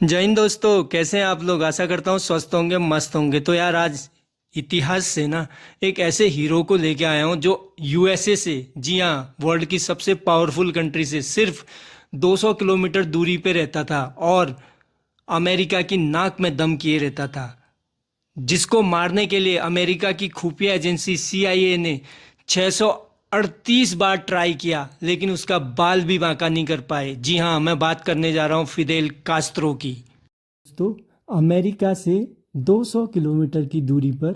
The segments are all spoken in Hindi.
जय हिंद दोस्तों, कैसे हैं आप लोग। आशा करता हूँ स्वस्थ होंगे, मस्त होंगे। तो यार आज इतिहास से ना एक ऐसे हीरो को लेके आया हूँ जो यूएसए से, जी हाँ, वर्ल्ड की सबसे पावरफुल कंट्री से सिर्फ 200 किलोमीटर दूरी पे रहता था और अमेरिका की नाक में दम किए रहता था, जिसको मारने के लिए अमेरिका की खुफिया एजेंसी सीआईए ने 638 बार ट्राई किया, लेकिन उसका बाल भी बांका नहीं कर पाए। जी हाँ, मैं बात करने जा रहा हूँ फिदेल कास्त्रो की। दोस्तों, अमेरिका से 200 किलोमीटर की दूरी पर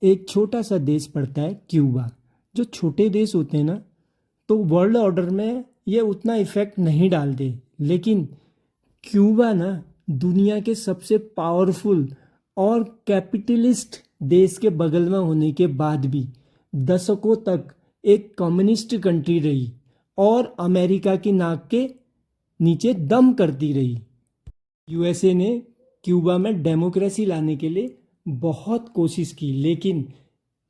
एक छोटा सा देश पड़ता है, क्यूबा। जो छोटे देश होते हैं ना, तो वर्ल्ड ऑर्डर में ये उतना इफेक्ट नहीं डालते, लेकिन क्यूबा ना दुनिया के सबसे पावरफुल और कैपिटलिस्ट देश के बगल में होने के बाद भी दशकों तक एक कम्युनिस्ट कंट्री रही और अमेरिका की नाक के नीचे दम करती रही। यूएसए ने क्यूबा में डेमोक्रेसी लाने के लिए बहुत कोशिश की, लेकिन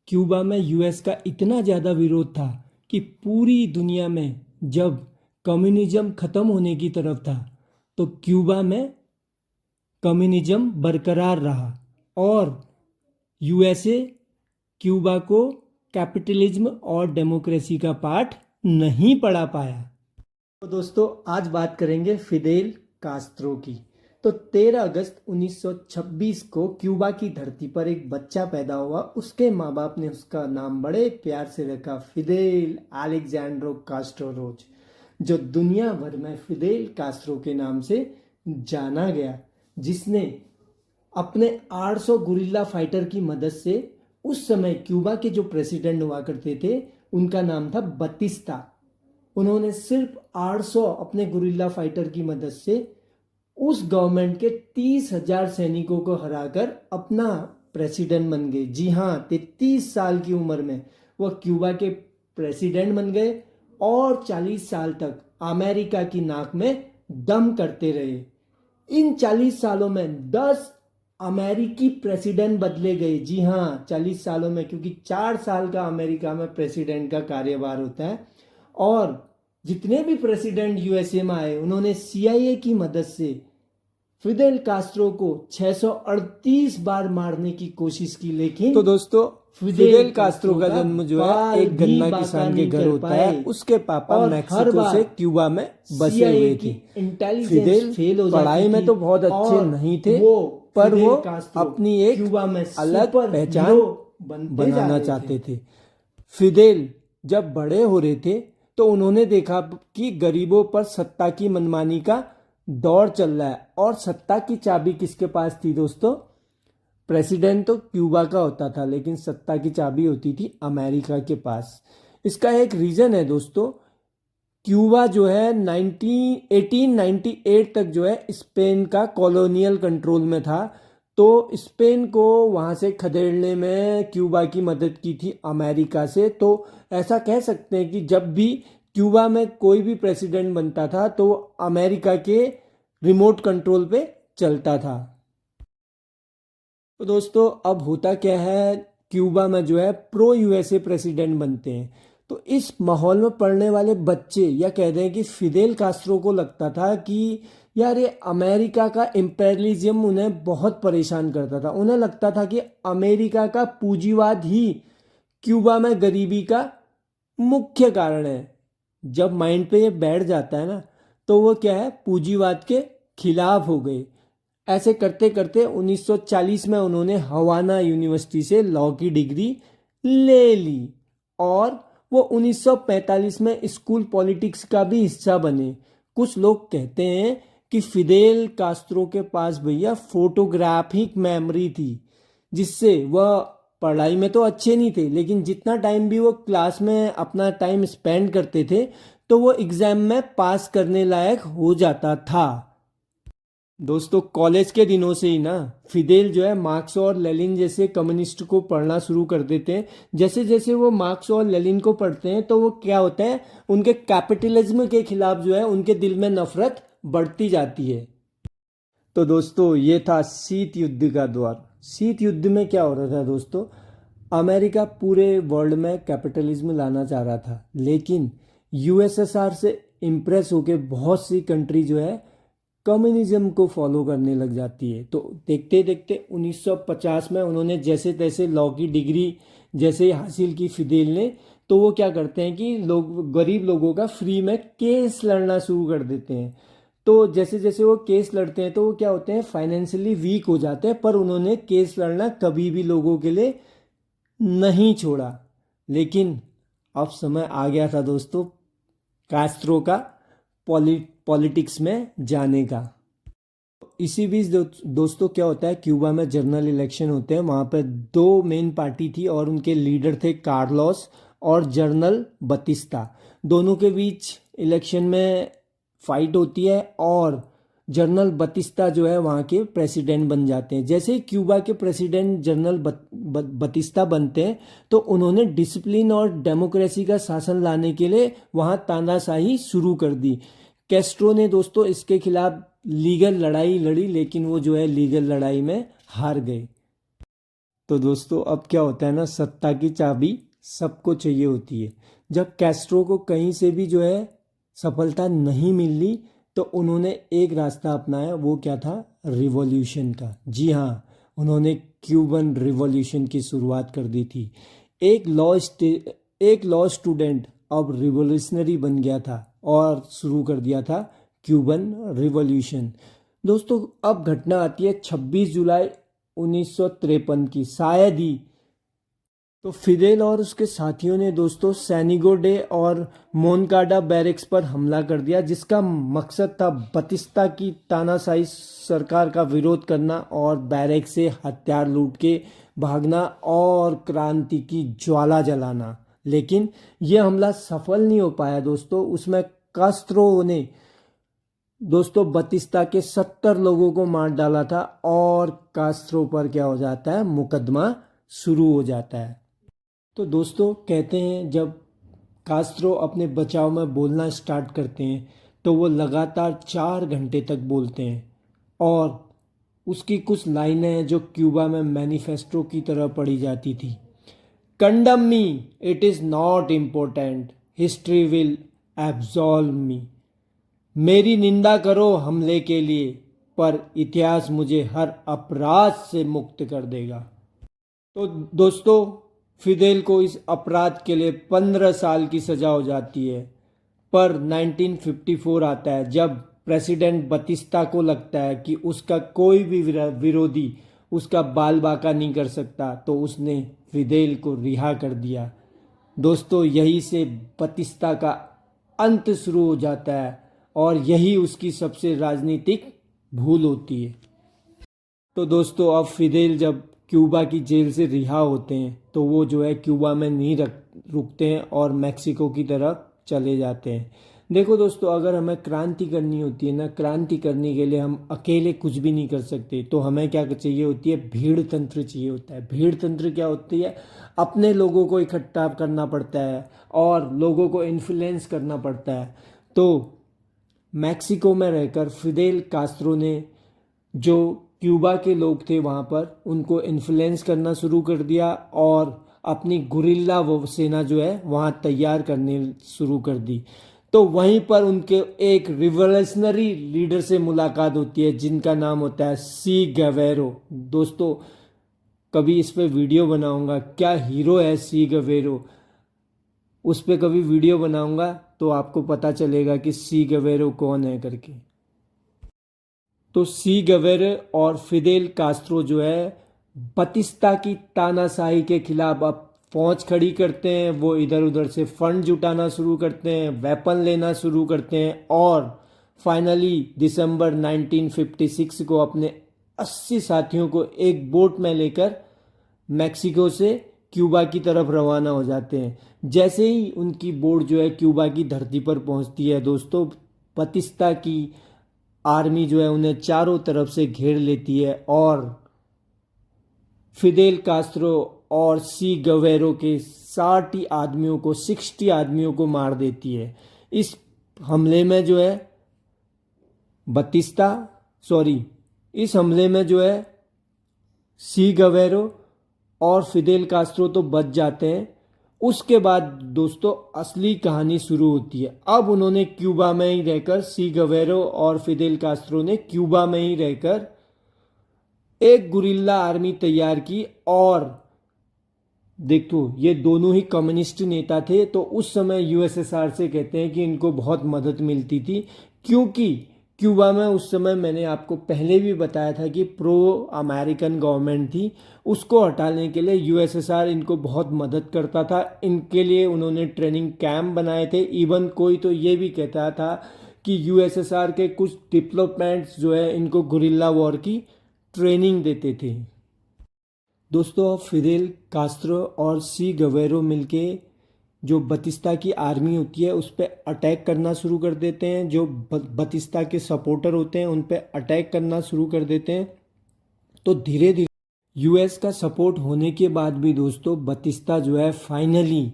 क्यूबा में यूएस का इतना ज़्यादा विरोध था कि पूरी दुनिया में जब कम्युनिज्म ख़त्म होने की तरफ था, तो क्यूबा में कम्युनिज्म बरकरार रहा और यूएसए क्यूबा को कैपिटलिज्म और डेमोक्रेसी का पाठ नहीं पढ़ा पाया। तो दोस्तों, आज बात करेंगे फिदेल कास्त्रो की। तो 13 अगस्त 1926 को क्यूबा की धरती पर एक बच्चा पैदा हुआ। उसके माँ बाप ने उसका नाम बड़े प्यार से रखा, फिदेल अलेक्जेंड्रो कास्ट्रो रोज, जो दुनिया भर में फिदेल कास्ट्रो के नाम से जाना गया, जिसने अपने 800 गुरिल्ला फाइटर की मदद से, उस समय क्यूबा के जो प्रेसिडेंट हुआ करते थे उनका नाम था बतिस्ता, उन्होंने सिर्फ 800 अपने गुरिल्ला फाइटर की मदद से उस गवर्नमेंट के 30,000 सैनिकों को हराकर अपना प्रेसिडेंट बन गए। जी हाँ, 33 साल की उम्र में वह क्यूबा के प्रेसिडेंट बन गए और 40 साल तक अमेरिका की नाक में दम करते रहे। इन 40 सालों में 10 अमेरिकी प्रेसिडेंट बदले गए। जी हाँ, 40 सालों में, क्योंकि 4 साल का अमेरिका में प्रेसिडेंट का कार्यभार होता है। और जितने भी प्रेसिडेंट यूएसए में आए, उन्होंने सीआईए की मदद से फिदेल कास्ट्रो को 638 बार मारने की कोशिश की, लेकिन तो दोस्तों, फिदेल कास्त्रो का जन्म जो है एक गन्ना किसान के घर होता है। उसके पापा मैक्सिको से क्यूबा में बसे हुए थे। फिदेल पढ़ाई में तो बहुत अच्छे नहीं थे, पर वो अपनी एक अलग पहचान बनाना चाहते थे। फिदेल जब बड़े हो रहे थे तो उन्होंने देखा कि गरीबों पर सत्ता की मनमानी का दौर चल रहा है, और सत्ता की चाबी किसके पास थी दोस्तों? प्रेसिडेंट तो क्यूबा का होता था, लेकिन सत्ता की चाबी होती थी अमेरिका के पास। इसका एक रीज़न है दोस्तों, क्यूबा जो है 1898 तक जो है स्पेन का कॉलोनियल कंट्रोल में था। तो स्पेन को वहाँ से खदेड़ने में क्यूबा की मदद की थी अमेरिका से। तो ऐसा कह सकते हैं कि जब भी क्यूबा में कोई भी प्रेसिडेंट बनता था तो अमेरिका के रिमोट कंट्रोल पे चलता था। तो दोस्तों, अब होता क्या है, क्यूबा में जो है प्रो यूएसए प्रेसिडेंट बनते हैं। तो इस माहौल में पढ़ने वाले बच्चे, या कह दें कि फिदेल कास्ट्रो को लगता था कि यार ये अमेरिका का इम्पेरियलिज्म उन्हें बहुत परेशान करता था। उन्हें लगता था कि अमेरिका का पूंजीवाद ही क्यूबा में गरीबी का मुख्य कारण है। जब माइंड पे ये बैठ जाता है ना, तो वो क्या है, पूंजीवाद के खिलाफ हो गए। ऐसे करते करते 1940 में उन्होंने हवाना यूनिवर्सिटी से लॉ की डिग्री ले ली, और वो 1945 में स्कूल पॉलिटिक्स का भी हिस्सा बने। कुछ लोग कहते हैं कि फिदेल कास्त्रो के पास भैया फोटोग्राफिक मेमोरी थी, जिससे वह पढ़ाई में तो अच्छे नहीं थे, लेकिन जितना टाइम भी वो क्लास में अपना टाइम स्पेंड करते थे तो वो एग्जाम में पास करने लायक हो जाता था। दोस्तों, कॉलेज के दिनों से ही ना फिदेल जो है मार्क्स और लेनिन जैसे कम्युनिस्ट को पढ़ना शुरू कर देते हैं। जैसे जैसे वो मार्क्स और लेनिन को पढ़ते हैं तो वो क्या होता है, उनके कैपिटलिज्म के खिलाफ जो है उनके दिल में नफरत बढ़ती जाती है। तो दोस्तों, ये था शीत युद्ध का दौर। शीत युद्ध में क्या हो रहा था दोस्तों, अमेरिका पूरे वर्ल्ड में कैपिटलिज्म लाना चाह रहा था, लेकिन यूएसएसआर से इम्प्रेस होके बहुत सी कंट्री जो है कम्युनिज्म को फॉलो करने लग जाती है। तो देखते देखते 1950 में उन्होंने जैसे तैसे लॉ की डिग्री जैसे ही हासिल की फिदेल ने, तो वो क्या करते हैं कि लोग, गरीब लोगों का फ्री में केस लड़ना शुरू कर देते हैं। तो जैसे जैसे वो केस लड़ते हैं तो वो क्या होते हैं, फाइनेंशियली वीक हो जाते हैं, पर उन्होंने केस लड़ना कभी भी लोगों के लिए नहीं छोड़ा। लेकिन अब समय आ गया था दोस्तों कास्त्रो का पॉलिटिक्स में जाने का। इसी बीच दोस्तों क्या होता है, क्यूबा में जनरल इलेक्शन होते हैं। वहाँ पे दो मेन पार्टी थी और उनके लीडर थे कार्लोस और जनरल बतिस्ता। दोनों के बीच इलेक्शन में फाइट होती है और जनरल बतिस्ता जो है वहाँ के प्रेसिडेंट बन जाते हैं। जैसे ही क्यूबा के प्रेसिडेंट जनरल बतिस्ता बनते हैं तो उन्होंने डिसिप्लिन और डेमोक्रेसी का शासन लाने के लिए वहाँ तानाशाही शुरू कर दी। कैस्ट्रो ने दोस्तों इसके खिलाफ लीगल लड़ाई लड़ी, लेकिन वो जो है लीगल लड़ाई में हार गए। तो दोस्तों अब क्या होता है ना, सत्ता की चाबी सबको चाहिए होती है। जब कैस्ट्रो को कहीं से भी जो है सफलता नहीं मिली तो उन्होंने एक रास्ता अपनाया, वो क्या था, रिवॉल्यूशन का। जी हाँ, उन्होंने क्यूबन रिवॉल्यूशन की शुरुआत कर दी थी। एक लॉ स्टूडेंट अब रिवॉल्यूशनरी बन गया था और शुरू कर दिया था क्यूबन रिवॉल्यूशन। दोस्तों अब घटना आती है 26 जुलाई 1953 की, शायद ही। तो फिदेल और उसके साथियों ने दोस्तों सैनिगो डे और मोनकाडा बैरक्स पर हमला कर दिया, जिसका मकसद था बतिस्ता की तानाशाही सरकार का विरोध करना और बैरक्स से हथियार लूट के भागना और क्रांति की ज्वाला जलाना। लेकिन यह हमला सफल नहीं हो पाया दोस्तों। उसमें कास्त्रो ने दोस्तों बतिस्ता के 70 लोगों को मार डाला था और कास्त्रो पर क्या हो जाता है, मुकदमा शुरू हो जाता है। तो दोस्तों कहते हैं जब कास्त्रो अपने बचाव में बोलना स्टार्ट करते हैं तो वो लगातार 4 घंटे तक बोलते हैं और उसकी कुछ लाइनें हैं जो क्यूबा में मैनिफेस्टो की तरह पढ़ी जाती थी। Condemn me, it is not important, history will absolve me. मेरी निंदा करो हमले के लिए, पर इतिहास मुझे हर अपराध से मुक्त कर देगा। तो दोस्तों फिदेल को इस अपराध के लिए 15 साल की सजा हो जाती है। पर 1954 आता है जब प्रेसिडेंट बतिस्ता को लगता है कि उसका कोई भी विरोधी उसका बाल बाका नहीं कर सकता, तो उसने फिदेल को रिहा कर दिया। दोस्तों यही से बतिस्ता का अंत शुरू हो जाता है और यही उसकी सबसे राजनीतिक भूल होती है। तो दोस्तों अब फिदेल जब क्यूबा की जेल से रिहा होते हैं तो वो जो है क्यूबा में नहीं रुकते हैं और मैक्सिको की तरफ चले जाते हैं। देखो दोस्तों, अगर हमें क्रांति करनी होती है ना, क्रांति करने के लिए हम अकेले कुछ भी नहीं कर सकते। तो हमें क्या चाहिए होती है, भीड़ तंत्र चाहिए होता है। भीड़ तंत्र क्या होती है, अपने लोगों को इकट्ठा करना पड़ता है और लोगों को इन्फ्लुएंस करना पड़ता है। तो मैक्सिको में रहकर फिदेल कास्त्रो ने जो क्यूबा के लोग थे वहाँ पर उनको इन्फ्लुएंस करना शुरू कर दिया और अपनी गुरिल्ला वो सेना जो है वहाँ तैयार करने शुरू कर दी। तो वहीं पर उनके एक रिवोल्यूशनरी लीडर से मुलाकात होती है जिनका नाम होता है सी गवेरो। दोस्तों कभी इस पे वीडियो बनाऊंगा, क्या हीरो है सी गवेरो, उस पे कभी वीडियो बनाऊंगा तो आपको पता चलेगा कि सी गवेरो कौन है करके। तो सी गवेरो और फिदेल कास्त्रो जो है बतिस्ता की तानाशाही के खिलाफ अब फौज खड़ी करते हैं। वो इधर उधर से फंड जुटाना शुरू करते हैं, वेपन लेना शुरू करते हैं और फाइनली दिसंबर 1956 को अपने 80 साथियों को एक बोट में लेकर मैक्सिको से क्यूबा की तरफ रवाना हो जाते हैं। जैसे ही उनकी बोट जो है क्यूबा की धरती पर पहुंचती है दोस्तों, बतिस्ता की आर्मी जो है उन्हें चारों तरफ से घेर लेती है और फिदेल कास्त्रो और सी गवेरो के 60 आदमियों को 60 आदमियों को मार देती है। इस हमले में जो है इस हमले में जो है सी गवेरो और फिदेल कास्त्रो तो बच जाते हैं उसके बाद दोस्तों असली कहानी शुरू होती है। अब उन्होंने क्यूबा में ही रहकर, सी गवेरो और फिदेल कास्त्रो ने क्यूबा में ही रहकर एक गुरिल्ला आर्मी तैयार की। और देखो ये दोनों ही कम्युनिस्ट नेता थे, तो उस समय यूएसएसआर से कहते हैं कि इनको बहुत मदद मिलती थी, क्योंकि क्यूबा में उस समय मैंने आपको पहले भी बताया था कि प्रो अमेरिकन गवर्नमेंट थी। उसको हटाने के लिए यूएसएसआर इनको बहुत मदद करता था। इनके लिए उन्होंने ट्रेनिंग कैंप बनाए थे। इवन कोई तो ये भी कहता था कि यूएसएसआर के कुछ डिप्लोमेट्स जो है इनको गुरिल्ला वॉर की ट्रेनिंग देते थे। दोस्तों फिदेल कास्त्रो और सी गवेरो मिलके जो बतिस्ता की आर्मी होती है उस पर अटैक करना शुरू कर देते हैं। जो बतिस्ता के सपोर्टर होते हैं उन पर अटैक करना शुरू कर देते हैं। तो धीरे धीरे यूएस का सपोर्ट होने के बाद भी दोस्तों बतिस्ता जो है फाइनली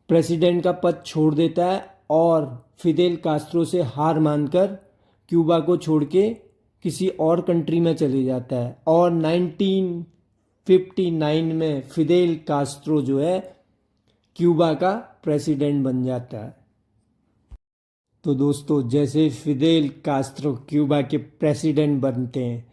प्रेसिडेंट का पद छोड़ देता है और फिदेल कास्त्रो से हार मानकर क्यूबा को छोड़ के किसी और कंट्री में चले जाता है। और 1959 में फिदेल कास्त्रो जो है क्यूबा का प्रेसिडेंट बन जाता है। तो दोस्तों जैसे फिदेल कास्त्रो क्यूबा के प्रेसिडेंट बनते हैं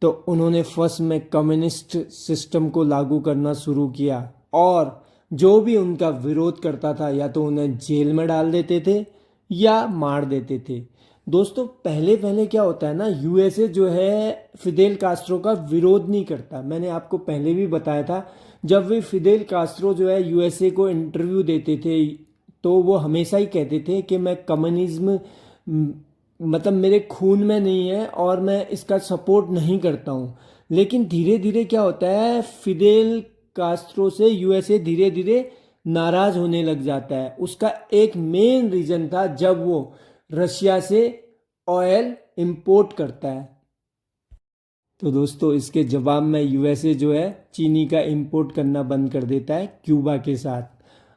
तो उन्होंने फर्स्ट में कम्युनिस्ट सिस्टम को लागू करना शुरू किया, और जो भी उनका विरोध करता था या तो उन्हें जेल में डाल देते थे या मार देते थे। दोस्तों पहले पहले क्या होता है ना, यूएसए जो है फिदेल कास्त्रो का विरोध नहीं करता। मैंने आपको पहले भी बताया था, जब वे फिदेल कास्त्रो जो है यूएसए को इंटरव्यू देते थे तो वो हमेशा ही कहते थे कि मैं कम्युनिज्म मतलब मेरे खून में नहीं है और मैं इसका सपोर्ट नहीं करता हूँ। लेकिन धीरे धीरे क्या होता है, फिदेल कास्त्रो से यूएसए धीरे धीरे नाराज होने लग जाता है। उसका एक मेन रीजन था जब वो रशिया से ऑयल इंपोर्ट करता है। तो दोस्तों इसके जवाब में यूएसए जो है चीनी का इंपोर्ट करना बंद कर देता है क्यूबा के साथ।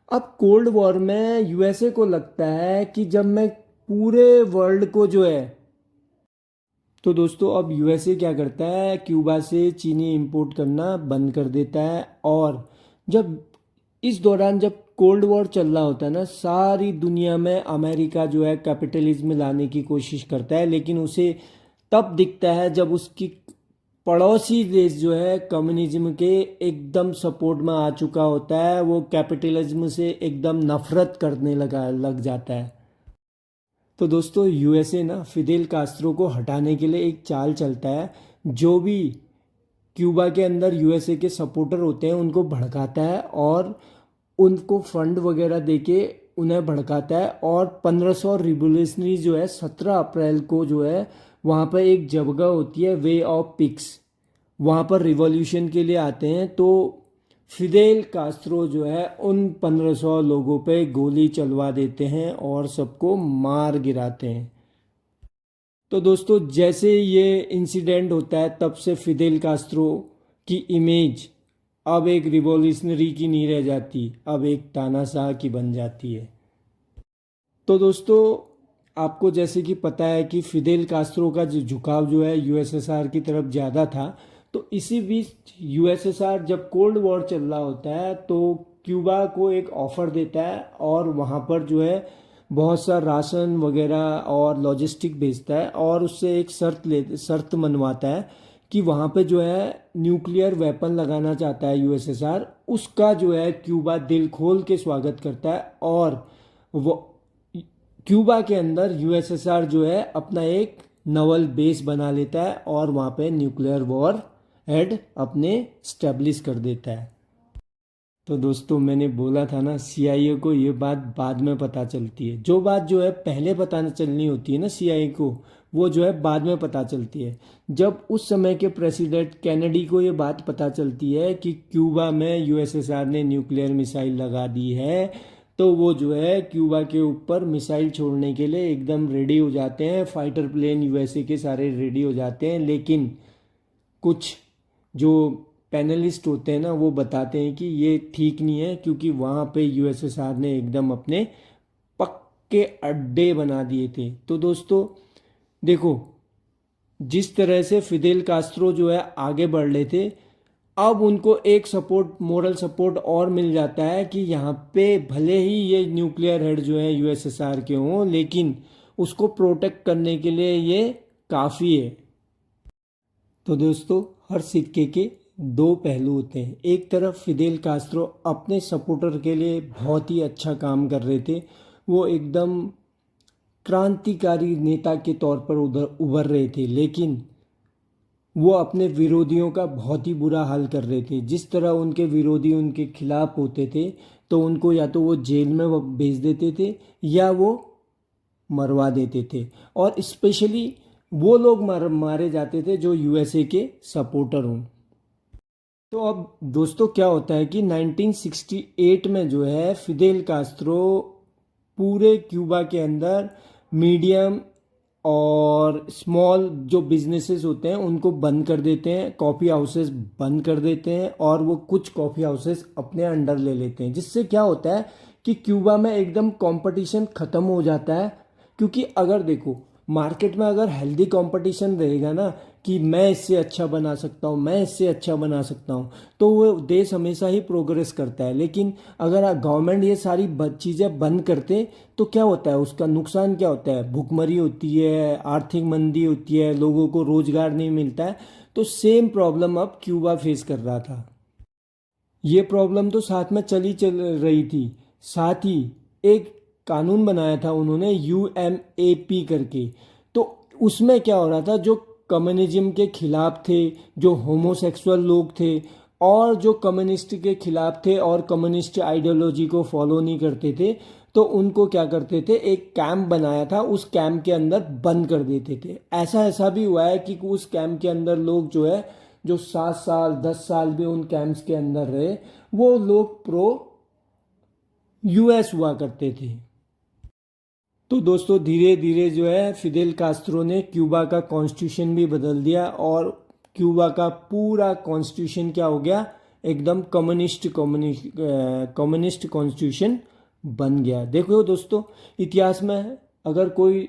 अब कोल्ड वॉर में यूएसए को लगता है कि जब मैं पूरे वर्ल्ड को जो है, तो दोस्तों अब यूएसए क्या करता है, क्यूबा से चीनी इंपोर्ट करना बंद कर देता है। और जब इस दौरान जब कोल्ड वॉर चल रहा होता है ना, सारी दुनिया में अमेरिका जो है कैपिटलिज्म लाने की कोशिश करता है, लेकिन उसे तब दिखता है जब उसकी पड़ोसी देश जो है कम्युनिज्म के एकदम सपोर्ट में आ चुका होता है, वो कैपिटलिज्म से एकदम नफरत करने लग जाता है। तो दोस्तों यूएसए ना फिदेल कास्त्रो को हटाने के लिए एक चाल चलता है। जो भी क्यूबा के अंदर यूएसए के सपोर्टर होते हैं उनको भड़काता है और उनको फंड वगैरह देके उन्हें भड़काता है। और 1500 रिवोल्यूशनरी जो है 17 अप्रैल को जो है वहाँ पर एक जगह होती है वे ऑफ पिक्स, वहाँ पर रिवॉल्यूशन के लिए आते हैं। तो फिदेल कास्त्रो जो है उन 1500 लोगों पे गोली चलवा देते हैं और सबको मार गिराते हैं। तो दोस्तों जैसे ये इंसिडेंट होता है तब से फिदेल कास्त्रो की इमेज अब एक रिवॉल्यूशनरी की नहीं रह जाती, अब एक तानाशाह की बन जाती है। तो दोस्तों आपको जैसे कि पता है कि फिदेल कास्त्रो का जो झुकाव जो है यूएसएसआर की तरफ ज़्यादा था। तो इसी बीच यूएसएसआर जब कोल्ड वॉर चल रहा होता है तो क्यूबा को एक ऑफ़र देता है और वहाँ पर जो है बहुत सा राशन वगैरह और लॉजिस्टिक भेजता है और उससे एक शर्त मनवाता है कि वहाँ पे जो है न्यूक्लियर वेपन लगाना चाहता है यूएसएसआर। उसका जो है क्यूबा दिल खोल के स्वागत करता है और वो क्यूबा के अंदर यूएसएसआर जो है अपना एक नवल बेस बना लेता है और वहाँ पे न्यूक्लियर वॉर हेड अपने स्टैब्लिश कर देता है। तो दोस्तों मैंने बोला था ना सीआईए को ये बात बाद में पता चलती है। जो बात जो है पहले पता चलनी होती है ना सीआईए को, वो जो है बाद में पता चलती है। जब उस समय के प्रेसिडेंट कैनेडी को ये बात पता चलती है कि क्यूबा में यूएसएसआर ने न्यूक्लियर मिसाइल लगा दी है, तो वो जो है क्यूबा के ऊपर मिसाइल छोड़ने के लिए एकदम रेडी हो जाते हैं। फाइटर प्लेन यूएसए के सारे रेडी हो जाते हैं। लेकिन कुछ जो पैनलिस्ट होते हैं ना वो बताते हैं कि ये ठीक नहीं है, क्योंकि वहाँ पे यूएसएसआर ने एकदम अपने पक्के अड्डे बना दिए थे। तो दोस्तों देखो जिस तरह से फिदेल कास्त्रो जो है आगे बढ़ रहे थे, अब उनको एक सपोर्ट, मोरल सपोर्ट और मिल जाता है कि यहाँ पे भले ही ये न्यूक्लियर हेड जो है यूएसएसआर के हों, लेकिन उसको प्रोटेक्ट करने के लिए ये काफ़ी है। तो दोस्तों, हर सिक्के के दो पहलू होते हैं। एक तरफ फिदेल कास्त्रो अपने सपोर्टर के लिए बहुत ही अच्छा काम कर रहे थे, वो एकदम क्रांतिकारी नेता के तौर पर उधर उभर रहे थे, लेकिन वो अपने विरोधियों का बहुत ही बुरा हाल कर रहे थे। जिस तरह उनके विरोधी उनके खिलाफ होते थे तो उनको या तो वो जेल में वो भेज देते थे या वो मरवा देते थे, और स्पेशली वो लोग मारे जाते थे जो यूएसए के सपोर्टर हों। तो अब दोस्तों क्या होता है कि 1968 में जो है फिदेल कास्त्रो पूरे क्यूबा के अंदर मीडियम और स्मॉल जो बिजनेसेस होते हैं उनको बंद कर देते हैं, कॉफ़ी हाउसेस बंद कर देते हैं, और वो कुछ कॉफ़ी हाउसेस अपने अंडर ले लेते हैं। जिससे क्या होता है कि क्यूबा में एकदम कंपटीशन ख़त्म हो जाता है। क्योंकि अगर देखो, मार्केट में अगर हेल्दी कंपटीशन रहेगा ना कि मैं इससे अच्छा बना सकता हूँ, मैं इससे अच्छा बना सकता हूँ, तो वो देश हमेशा ही प्रोग्रेस करता है। लेकिन अगर गवर्नमेंट ये सारी चीज़ें बंद करते तो क्या होता है, उसका नुकसान क्या होता है, भुखमरी होती है, आर्थिक मंदी होती है, लोगों को रोजगार नहीं मिलता है। तो सेम प्रॉब्लम अब क्यूबा फेस कर रहा था। ये प्रॉब्लम तो साथ में चल रही थी। साथ ही एक कानून बनाया था उन्होंने, यूएमएपी करके। तो उसमें क्या हो रहा था, जो कम्युनिज्म के खिलाफ थे, जो होमोसेक्सुअल लोग थे, और जो कम्युनिस्ट के खिलाफ थे और कम्युनिस्ट आइडियोलॉजी को फॉलो नहीं करते थे, तो उनको क्या करते थे, एक कैंप बनाया था, उस कैंप के अंदर बंद कर देते थे। ऐसा भी हुआ है कि उस कैंप के अंदर लोग जो है, जो 7 साल 10 साल भी उन कैंप्स के अंदर रहे, वो लोग प्रो यूएस हुआ करते थे। तो दोस्तों, धीरे धीरे जो है फिदेल कास्त्रो ने क्यूबा का कॉन्स्टिट्यूशन भी बदल दिया, और क्यूबा का पूरा कॉन्स्टिट्यूशन क्या हो गया, एकदम कम्युनिस्ट कॉन्स्टिट्यूशन बन गया। देखो दोस्तों, इतिहास में अगर कोई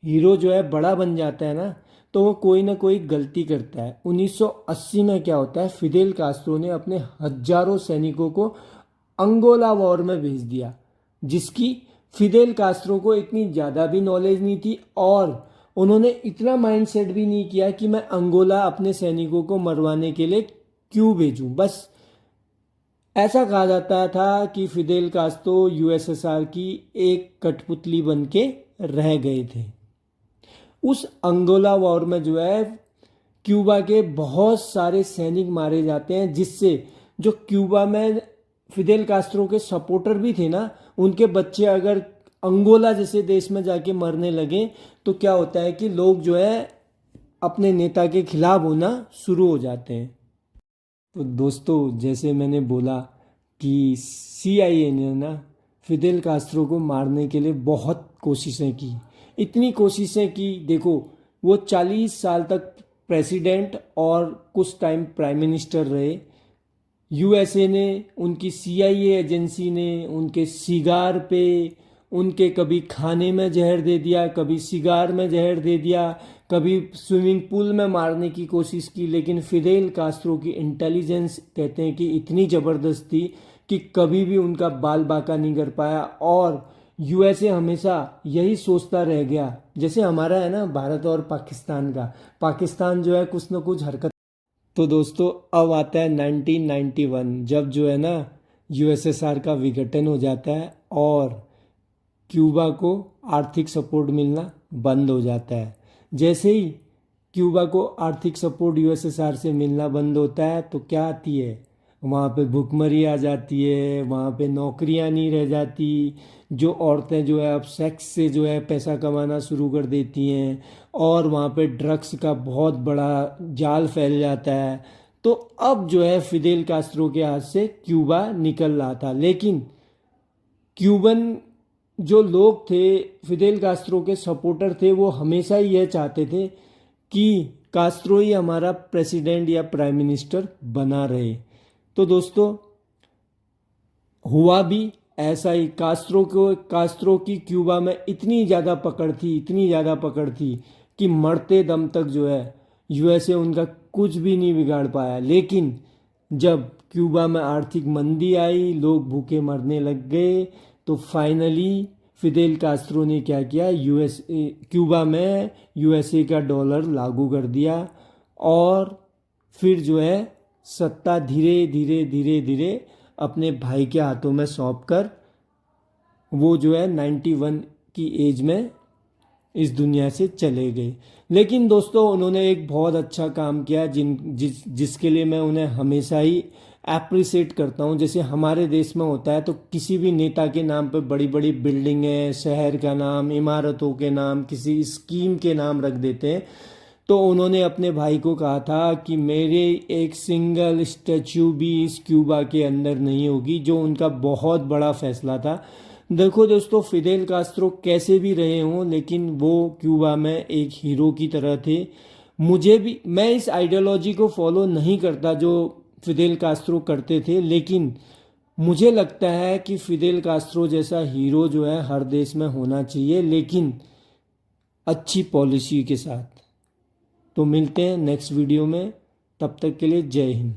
हीरो जो है बड़ा बन जाता है ना, तो वो कोई ना कोई गलती करता है। 1980 में क्या होता है, फिदेल कास्त्रो ने अपने हजारों सैनिकों को अंगोला वॉर में भेज दिया, जिसकी फिदेल कास्त्रो को इतनी ज़्यादा भी नॉलेज नहीं थी, और उन्होंने इतना माइंडसेट भी नहीं किया कि मैं अंगोला अपने सैनिकों को मरवाने के लिए क्यों भेजूं। बस ऐसा कहा जाता था कि फिदेल कास्त्रो यूएसएसआर की एक कठपुतली बन के रह गए थे। उस अंगोला वॉर में जो है क्यूबा के बहुत सारे सैनिक मारे जाते हैं, जिससे जो क्यूबा में फिदेल कास्त्रो के सपोर्टर भी थे ना, उनके बच्चे अगर अंगोला जैसे देश में जाके मरने लगे, तो क्या होता है कि लोग जो है अपने नेता के खिलाफ होना शुरू हो जाते हैं। तो दोस्तों, जैसे मैंने बोला कि सीआईए ने ना फिदेल कास्त्रो को मारने के लिए बहुत कोशिशें की, इतनी कोशिशें की, देखो वो 40 साल तक प्रेसिडेंट और कुछ टाइम प्राइम मिनिस्टर रहे। यूएसए ने, उनकी सीआईए एजेंसी ने उनके सिगार पे, उनके कभी खाने में जहर दे दिया, कभी सिगार में जहर दे दिया, कभी स्विमिंग पूल में मारने की कोशिश की, लेकिन फिदेल कास्त्रो की इंटेलिजेंस कहते हैं कि इतनी ज़बरदस्त थी कि कभी भी उनका बाल बाका नहीं कर पाया। और यूएसए हमेशा यही सोचता रह गया, जैसे हमारा है ना भारत और पाकिस्तान का, पाकिस्तान जो है कुछ ना कुछ हरकत। तो दोस्तों, अब आता है 1991, जब जो है ना यूएसएसआर का विघटन हो जाता है और क्यूबा को आर्थिक सपोर्ट मिलना बंद हो जाता है। जैसे ही क्यूबा को आर्थिक सपोर्ट यूएसएसआर से मिलना बंद होता है, तो क्या आती है, वहाँ पे भुखमरी आ जाती है, वहाँ पे नौकरियाँ नहीं रह जाती, जो औरतें जो है अब सेक्स से जो है पैसा कमाना शुरू कर देती हैं, और वहाँ पे ड्रग्स का बहुत बड़ा जाल फैल जाता है। तो अब जो है फिदेल कास्त्रो के हाथ से क्यूबा निकल रहा था, लेकिन क्यूबन जो लोग थे, फिदेल कास्त्रो के सपोर्टर थे, वो हमेशा ही यह चाहते थे कि कास्त्रो ही हमारा प्रेसिडेंट या प्राइम मिनिस्टर बना रहे। तो दोस्तों, हुआ भी ऐसा ही। कास्त्रो की क्यूबा में इतनी ज़्यादा पकड़ थी, इतनी ज़्यादा पकड़ थी कि मरते दम तक जो है यूएसए उनका कुछ भी नहीं बिगाड़ पाया। लेकिन जब क्यूबा में आर्थिक मंदी आई, लोग भूखे मरने लग गए, तो फाइनली फिदेल कास्त्रो ने क्या किया, क्यूबा में यूएसए का डॉलर लागू कर दिया और फिर जो है सत्ता धीरे धीरे धीरे धीरे अपने भाई के हाथों में सौंप कर वो जो है 91 की एज में इस दुनिया से चले गए। लेकिन दोस्तों उन्होंने एक बहुत अच्छा काम किया जिसके लिए मैं उन्हें हमेशा ही अप्रिसिएट करता हूँ। जैसे हमारे देश में होता है तो किसी भी नेता के नाम पे बड़ी बड़ी बिल्डिंगें, शहर का नाम, इमारतों के नाम, किसी स्कीम के नाम रख देते हैं। तो उन्होंने अपने भाई को कहा था कि मेरे एक सिंगल स्टैच्यू भी इस क्यूबा के अंदर नहीं होगी, जो उनका बहुत बड़ा फैसला था। देखो दोस्तों, फिदेल कास्त्रो कैसे भी रहे हों लेकिन वो क्यूबा में एक हीरो की तरह थे। मैं इस आइडियोलॉजी को फॉलो नहीं करता जो फिदेल कास्त्रो करते थे, लेकिन मुझे लगता है कि फिदेल कास्त्रो जैसा हीरो जो है हर देश में होना चाहिए, लेकिन अच्छी पॉलिसी के साथ। तो मिलते हैं नेक्स्ट वीडियो में, तब तक के लिए जय हिंद।